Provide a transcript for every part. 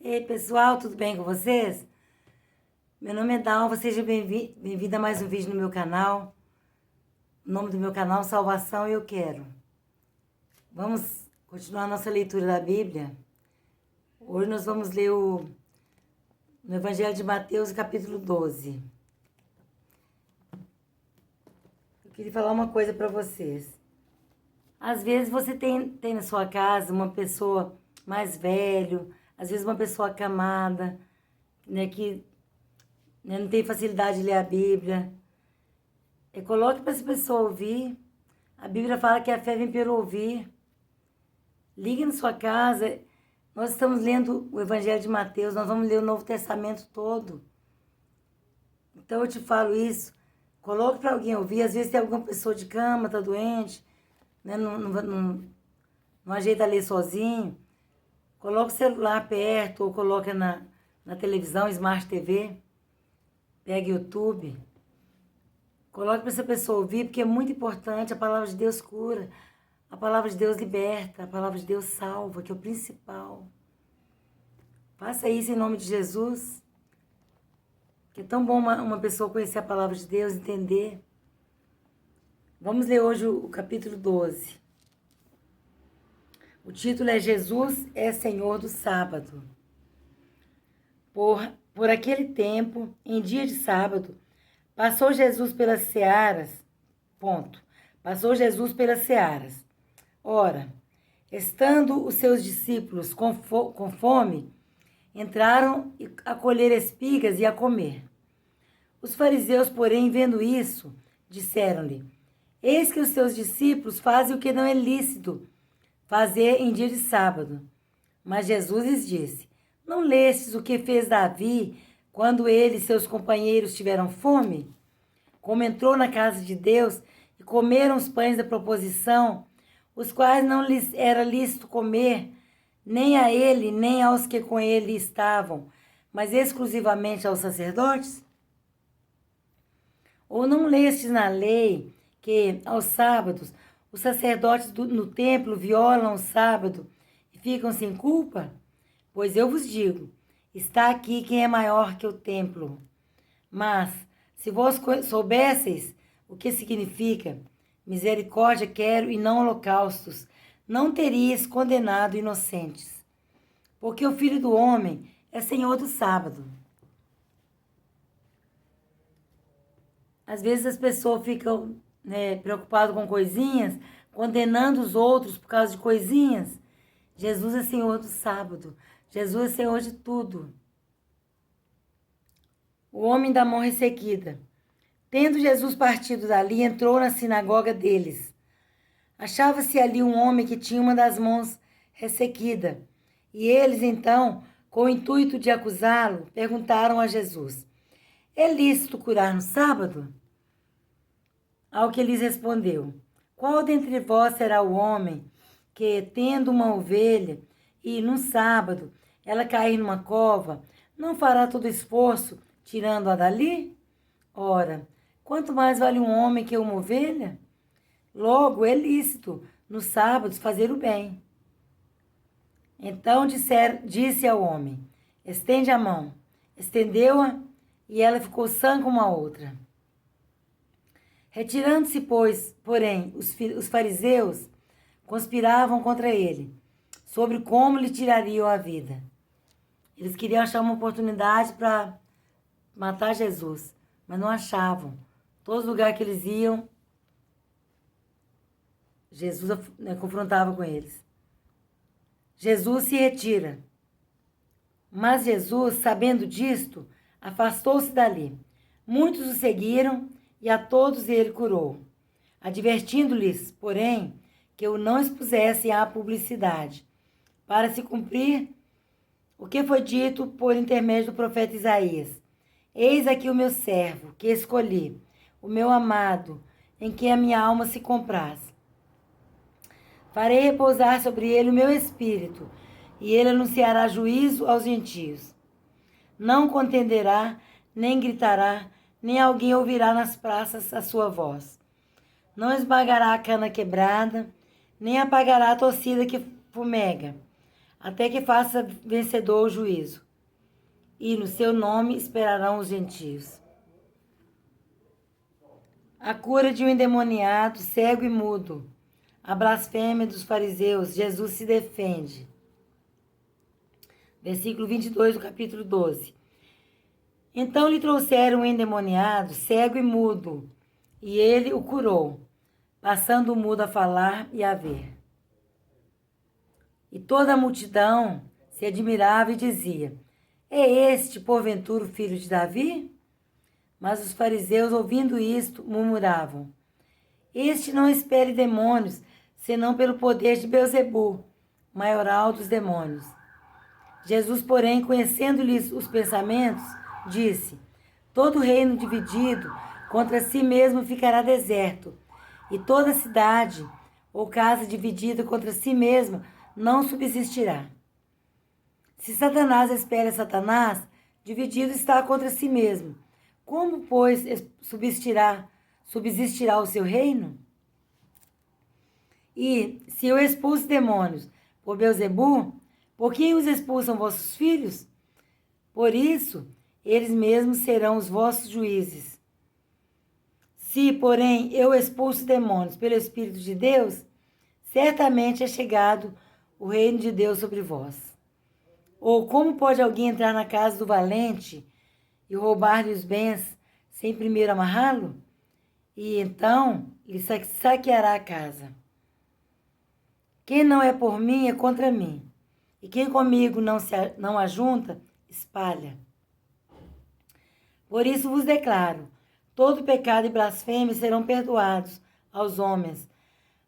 Ei, pessoal, tudo bem com vocês? Meu nome é Dalva, seja bem-vinda a mais um vídeo no meu canal. O nome do meu canal, Salvação Eu Quero. Vamos continuar a nossa leitura da Bíblia. Hoje nós vamos ler no Evangelho de Mateus, capítulo 12. Eu queria falar uma coisa para vocês. Às vezes você tem na sua casa uma pessoa mais velha, às vezes uma pessoa acamada, né, que não tem facilidade de ler a Bíblia. Coloque para essa pessoa ouvir. A Bíblia fala que a fé vem pelo ouvir. Ligue na sua casa. Nós estamos lendo o Evangelho de Mateus, nós vamos ler o Novo Testamento todo. Então eu te falo isso. Coloque para alguém ouvir. Às vezes tem alguma pessoa de cama, está doente, né? Não ajeita a ler sozinho. Coloque o celular perto ou coloque na televisão, Smart TV. Pegue YouTube. Coloque para essa pessoa ouvir, porque é muito importante. A palavra de Deus cura. A palavra de Deus liberta. A palavra de Deus salva, que é o principal. Faça isso em nome de Jesus. Que é tão bom uma pessoa conhecer a palavra de Deus, entender. Vamos ler hoje o capítulo 12. O título é Jesus é Senhor do Sábado. Por aquele tempo, em dia de sábado, passou Jesus pelas searas. Passou Jesus pelas searas. Ora, estando os seus discípulos com fome, entraram a colher espigas e a comer. Os fariseus, porém, vendo isso, disseram-lhe: Eis que os seus discípulos fazem o que não é lícito fazer em dia de sábado. Mas Jesus lhes disse: Não lestes o que fez Davi quando ele e seus companheiros tiveram fome? Como entrou na casa de Deus e comeram os pães da proposição, os quais não lhes era lícito comer, nem a ele, nem aos que com ele estavam, mas exclusivamente aos sacerdotes? Ou não lestes na lei que, aos sábados, os sacerdotes no templo violam o sábado e ficam sem culpa? Pois eu vos digo, está aqui quem é maior que o templo. Mas, se vós soubesseis o que significa, misericórdia quero e não holocaustos, não teríeis condenado inocentes. Porque o Filho do Homem é Senhor do sábado. Às vezes as pessoas ficam preocupadas com coisinhas, condenando os outros por causa de coisinhas. Jesus é Senhor do sábado. Jesus é Senhor de tudo. O homem da mão ressequida. Tendo Jesus partido dali, entrou na sinagoga deles. Achava-se ali um homem que tinha uma das mãos ressequida. E eles, então, com o intuito de acusá-lo, perguntaram a Jesus: É lícito curar no sábado? Ao que lhes respondeu: Qual dentre vós será o homem que, tendo uma ovelha, e num sábado ela cair numa cova, não fará todo esforço tirando-a dali? Ora, quanto mais vale um homem que uma ovelha? Logo, é lícito, nos sábados, fazer o bem. Então disse ao homem: Estende a mão. Estendeu-a, e ela ficou sã como a outra. Retirando-se, porém, os fariseus conspiravam contra ele, sobre como lhe tirariam a vida. Eles queriam achar uma oportunidade para matar Jesus, mas não achavam. Todos os lugares que eles iam, Jesus confrontava com eles. Jesus se retira. Mas Jesus, sabendo disto, afastou-se dali. Muitos o seguiram e a todos ele curou, advertindo-lhes, porém, que o não expusessem à publicidade, para se cumprir o que foi dito por intermédio do profeta Isaías: Eis aqui o meu servo, que escolhi, o meu amado, em quem a minha alma se compraz. Farei repousar sobre ele o meu espírito, e ele anunciará juízo aos gentios. Não contenderá, nem gritará, nem alguém ouvirá nas praças a sua voz. Não esmagará a cana quebrada, nem apagará a torcida que fumega. até que faça vencedor o juízo. E no seu nome esperarão os gentios. A cura de um endemoniado, cego e mudo. A blasfêmia dos fariseus, Jesus se defende. Versículo 22 do capítulo 12. Então lhe trouxeram um endemoniado, cego e mudo, e ele o curou, passando o mudo a falar e a ver. E toda a multidão se admirava e dizia: é este, porventura, o filho de Davi? Mas os fariseus, ouvindo isto, murmuravam: este não expele demônios, senão pelo poder de Beelzebu, maioral dos demônios. Jesus, porém, conhecendo-lhes os pensamentos, disse: todo reino dividido contra si mesmo ficará deserto, e toda cidade ou casa dividida contra si mesma não subsistirá. Se Satanás espera Satanás, dividido está contra si mesmo. Como, pois, subsistirá o seu reino? E se eu expulso demônios por Beelzebu, por quem os expulsam vossos filhos? Por isso, eles mesmos serão os vossos juízes. Se, porém, eu expulso demônios pelo Espírito de Deus, certamente é chegado o reino de Deus sobre vós. Ou como pode alguém entrar na casa do valente e roubar-lhe os bens sem primeiro amarrá-lo? E então lhe saqueará a casa. Quem não é por mim é contra mim, e quem comigo não ajunta, espalha. Por isso vos declaro: todo pecado e blasfêmia serão perdoados aos homens,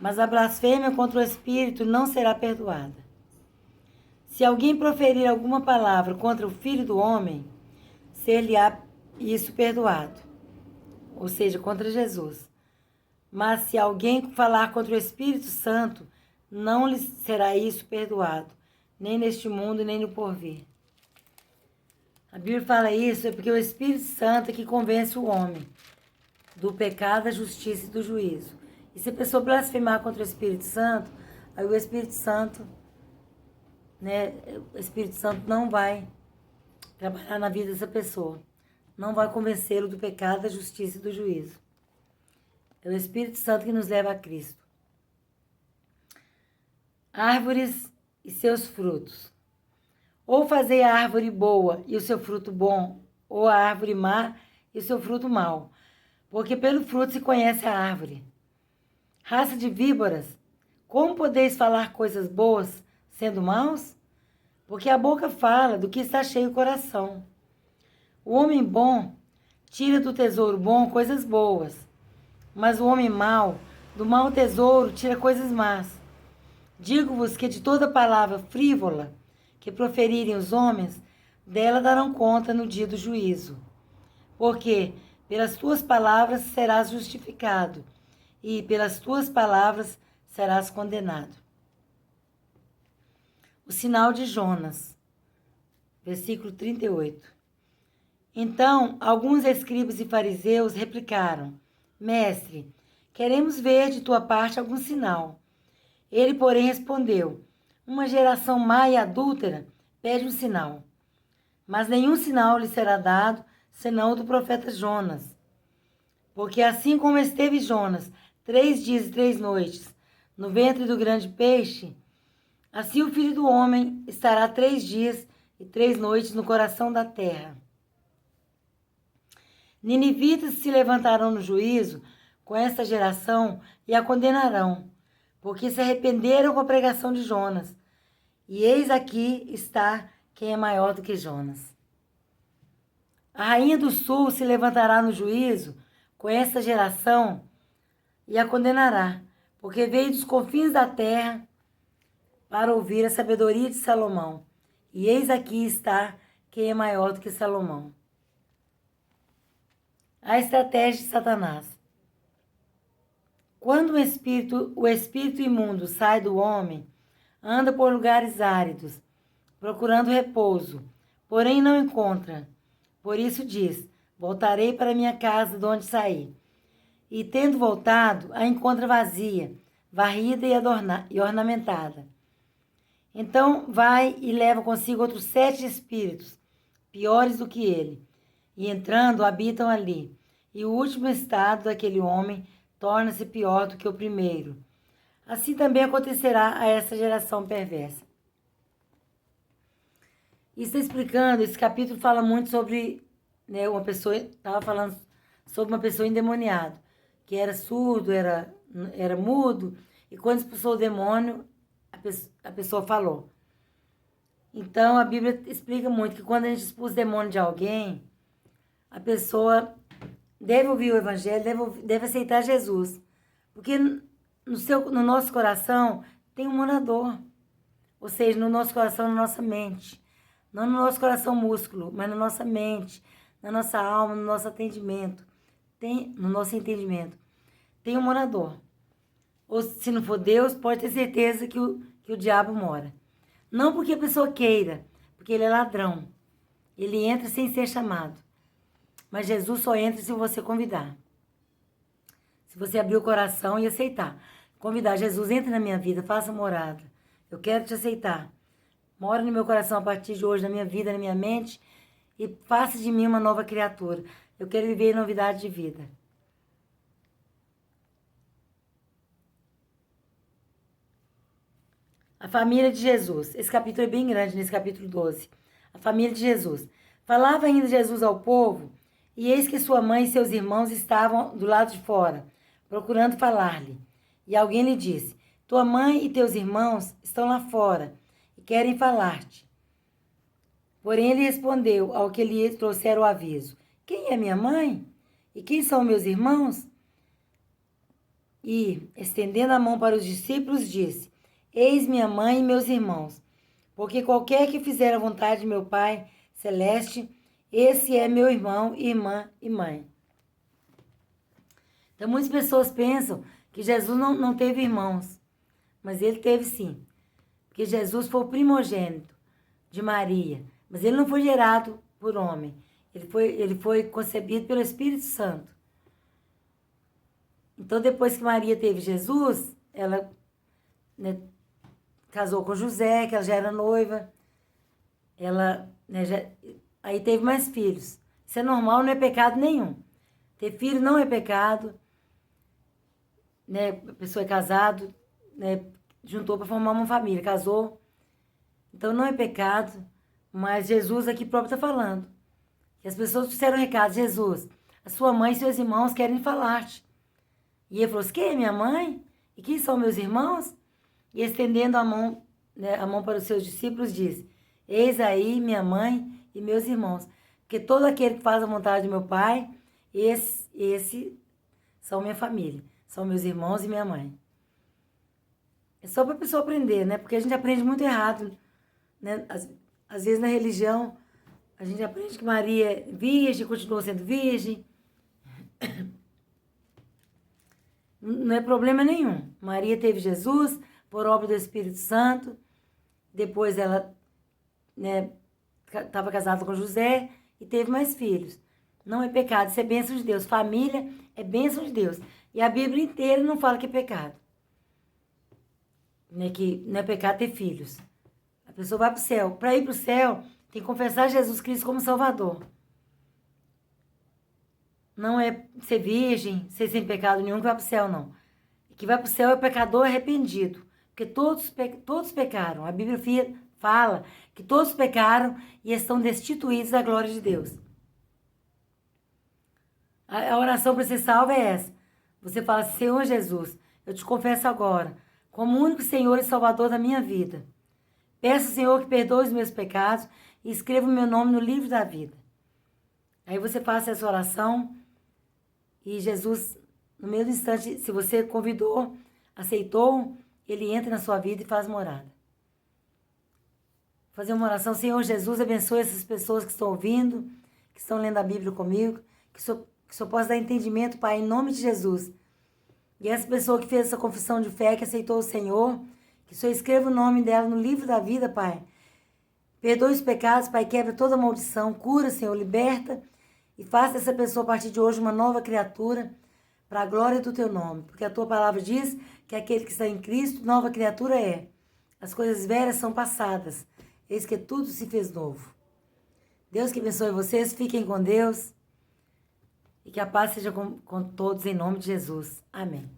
mas a blasfêmia contra o Espírito não será perdoada. Se alguém proferir alguma palavra contra o Filho do Homem, ser-lhe-á isso perdoado, ou seja, contra Jesus. Mas se alguém falar contra o Espírito Santo, não lhe será isso perdoado, nem neste mundo, nem no porvir. A Bíblia fala isso é porque o Espírito Santo é que convence o homem do pecado, da justiça e do juízo. E se a pessoa blasfemar contra o Espírito Santo, aí o Espírito Santo, o Espírito Santo não vai trabalhar na vida dessa pessoa. Não vai convencê-lo do pecado, da justiça e do juízo. É o Espírito Santo que nos leva a Cristo. Árvores e seus frutos. Ou fazei a árvore boa e o seu fruto bom, ou a árvore má e o seu fruto mau. Porque pelo fruto se conhece a árvore. Raça de víboras, como podeis falar coisas boas sendo maus? Porque a boca fala do que está cheio o coração. O homem bom tira do tesouro bom coisas boas, mas o homem mau, do mau tesouro, tira coisas más. Digo-vos que de toda palavra frívola que proferirem os homens, dela darão conta no dia do juízo. Porque pelas tuas palavras serás justificado, e pelas tuas palavras serás condenado. O sinal de Jonas, versículo 38. Então, alguns escribas e fariseus replicaram: Mestre, queremos ver de tua parte algum sinal. Ele, porém, respondeu: uma geração má e adúltera pede um sinal. Mas nenhum sinal lhe será dado, senão o do profeta Jonas. Porque assim como esteve Jonas 3 dias e 3 noites no ventre do grande peixe, assim o Filho do Homem estará 3 dias e 3 noites no coração da terra. Ninivitas se levantarão no juízo com esta geração e a condenarão, porque se arrependeram com a pregação de Jonas. E eis aqui está quem é maior do que Jonas. A rainha do sul se levantará no juízo com esta geração e a condenará, porque veio dos confins da terra para ouvir a sabedoria de Salomão. E eis aqui está quem é maior do que Salomão. A estratégia de Satanás. Quando o espírito imundo sai do homem, anda por lugares áridos, procurando repouso, porém não encontra. Por isso diz: voltarei para minha casa de onde saí. E tendo voltado, a encontra vazia, varrida e ornamentada. Então vai e leva consigo outros 7 espíritos, piores do que ele, e entrando habitam ali. E o último estado daquele homem torna-se pior do que o primeiro. Assim também acontecerá a essa geração perversa. Isso está explicando, esse capítulo fala muito sobre, né, uma pessoa, estava falando sobre uma pessoa endemoniada, que era surdo, era mudo, e quando expulsou o demônio, a pessoa falou. Então, a Bíblia explica muito que quando a gente expulsa o demônio de alguém, a pessoa deve ouvir o Evangelho, deve aceitar Jesus. Porque no nosso coração tem um morador. Ou seja, no nosso coração, na nossa mente. Não no nosso coração músculo, mas na nossa mente, na nossa alma, no nosso atendimento. No nosso entendimento. Tem um morador. Ou se não for Deus, pode ter certeza que o diabo mora. Não porque a pessoa queira, porque ele é ladrão. Ele entra sem ser chamado. Mas Jesus só entra se você convidar. Se você abrir o coração e aceitar. Convidar Jesus, entra na minha vida, faça morada. Eu quero te aceitar. Mora no meu coração a partir de hoje, na minha vida, na minha mente. E faça de mim uma nova criatura. Eu quero viver em novidade de vida. A família de Jesus. Esse capítulo é bem grande, nesse capítulo 12. A família de Jesus. Falava ainda Jesus ao povo, e eis que sua mãe e seus irmãos estavam do lado de fora, procurando falar-lhe. E alguém lhe disse: tua mãe e teus irmãos estão lá fora e querem falar-te. Porém ele respondeu ao que lhe trouxeram o aviso: quem é minha mãe? E quem são meus irmãos? E, estendendo a mão para os discípulos, disse: eis minha mãe e meus irmãos, porque qualquer que fizer a vontade de meu Pai celeste, esse é meu irmão, irmã e mãe. Então, muitas pessoas pensam que Jesus não teve irmãos, mas ele teve sim, porque Jesus foi o primogênito de Maria, mas ele não foi gerado por homem, ele foi concebido pelo Espírito Santo. Então, depois que Maria teve Jesus, ela, né, casou com José, que ela já era noiva. Ela, né, aí teve mais filhos. Isso é normal, não é pecado nenhum. Ter filho não é pecado. Né? A pessoa é casado, né, juntou para formar uma família, casou. Então não é pecado, mas Jesus aqui próprio está falando. E as pessoas fizeram um recado: Jesus, a sua mãe e seus irmãos querem falar-te. E ele falou assim: quem é minha mãe? E quem são meus irmãos? E estendendo a mão, né, a mão para os seus discípulos, disse: eis aí minha mãe e meus irmãos. Porque todo aquele que faz a vontade do meu Pai, esse são minha família. São meus irmãos e minha mãe. É só para a pessoa aprender, né? Porque a gente aprende muito errado. Né? Às vezes na religião, a gente aprende que Maria é virgem, continua sendo virgem. Não é problema nenhum. Maria teve Jesus por obra do Espírito Santo. Depois ela, né, estava casada com José e teve mais filhos. Não é pecado, isso é bênção de Deus. Família é bênção de Deus. E a Bíblia inteira não fala que é pecado. Né, que não é pecado ter filhos. A pessoa vai para o céu. Para ir para o céu, tem que confessar Jesus Cristo como Salvador. Não é ser virgem, ser sem pecado nenhum que vai para o céu, não. O que vai para o céu é o pecador arrependido. Porque todos pecaram. A Bíblia fala que todos pecaram e estão destituídos da glória de Deus. A oração para ser salvo é essa. Você fala: Senhor Jesus, eu te confesso agora, como único Senhor e Salvador da minha vida. Peço ao Senhor que perdoe os meus pecados e escreva o meu nome no livro da vida. Aí você faz essa oração e Jesus, no mesmo instante, se você convidou, aceitou, ele entra na sua vida e faz morada. Vou fazer uma oração: Senhor Jesus, abençoe essas pessoas que estão ouvindo, que estão lendo a Bíblia comigo, que o Senhor possa dar entendimento, Pai, em nome de Jesus. E essa pessoa que fez essa confissão de fé, que aceitou o Senhor, que o Senhor escreva o nome dela no livro da vida, Pai. Perdoe os pecados, Pai, quebra toda maldição, cura, Senhor, liberta e faça dessa pessoa a partir de hoje uma nova criatura para a glória do Teu nome. Porque a Tua palavra diz que aquele que está em Cristo, nova criatura é. As coisas velhas são passadas. Eis que tudo se fez novo. Deus que abençoe vocês. Fiquem com Deus. E que a paz seja com todos em nome de Jesus. Amém.